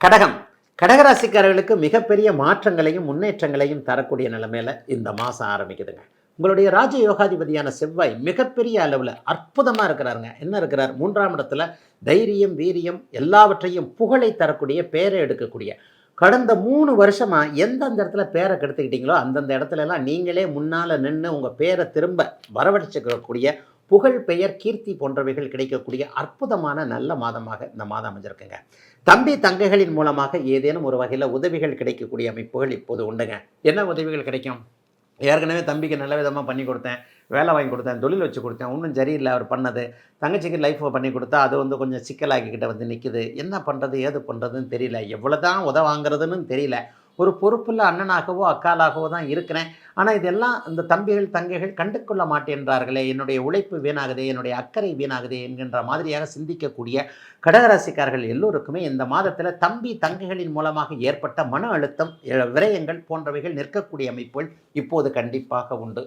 கடகம் கடகராசிக்காரர்களுக்கு மிகப்பெரிய மாற்றங்களையும் முன்னேற்றங்களையும் தரக்கூடிய நிலைமையில இந்த மாதம் ஆரம்பிக்குதுங்க. உங்களுடைய ராஜ யோகாதிபதியான செவ்வாய் மிகப்பெரிய அளவில் அற்புதமாக இருக்கிறாருங்க. என்ன இருக்கிறார்? 3ஆம் இடத்துல தைரியம், வீரியம், எல்லாவற்றையும் புகழை தரக்கூடிய, பேரை எடுக்கக்கூடிய. கடந்த 3 வருஷமா எந்தெந்த இடத்துல பேரை கெடுத்துக்கிட்டீங்களோ அந்தந்த இடத்துல எல்லாம் நீங்களே முன்னால் நின்று உங்கள் பேரை திரும்ப வரவழைச்சிக்கக்கூடிய புகழ், பெயர், கீர்த்தி போன்றவைகள் கிடைக்கக்கூடிய அற்புதமான நல்ல மாதமாக இந்த மாதம் அமைஞ்சிருக்குங்க. தம்பி தங்கைகளின் மூலமாக ஏதேனும் ஒரு வகையில் உதவிகள் கிடைக்கக்கூடிய அமைப்புகள் இப்போது உண்டுங்க. என்ன உதவிகள் கிடைக்கும்? ஏற்கனவே தம்பிக்கு நல்ல விதமாக பண்ணி கொடுத்தேன், வேலை வாங்கி கொடுத்தேன், தொழில் வச்சு கொடுத்தேன், ஒன்றும் சரியில்லை அவர் பண்ணது. தங்கச்சிக்கு லைஃப்பை பண்ணி கொடுத்தா அது கொஞ்சம் சிக்கலாக்கிக்கிட்ட வந்து நிற்குது. என்ன பண்ணுறது, ஏது பண்ணுறதுன்னு தெரியல, எவ்வளோ தான் வாங்குறதுன்னு தெரியல. ஒரு பொறுப்புள்ள அண்ணனாகவோ அக்காலாகவோ தான் இருக்கிறேன். ஆனால் இதெல்லாம் இந்த தம்பிகள் தங்கைகள் கண்டுகொள்ள மாட்டேன்றார்களே, என்னுடைய உழைப்பு வீணாகுதே, என்னுடைய அக்கறை வீணாகுதே என்கின்ற மாதிரியாக சிந்திக்கக்கூடிய கடகராசிக்காரர்கள் எல்லோருக்குமே இந்த மாதத்தில் தம்பி தங்கைகளின் மூலமாக ஏற்பட்ட மன அழுத்தம், விரயங்கள் போன்றவைகள் நிற்கக்கூடிய அமைப்புகள் இப்போது கண்டிப்பாக உண்டு.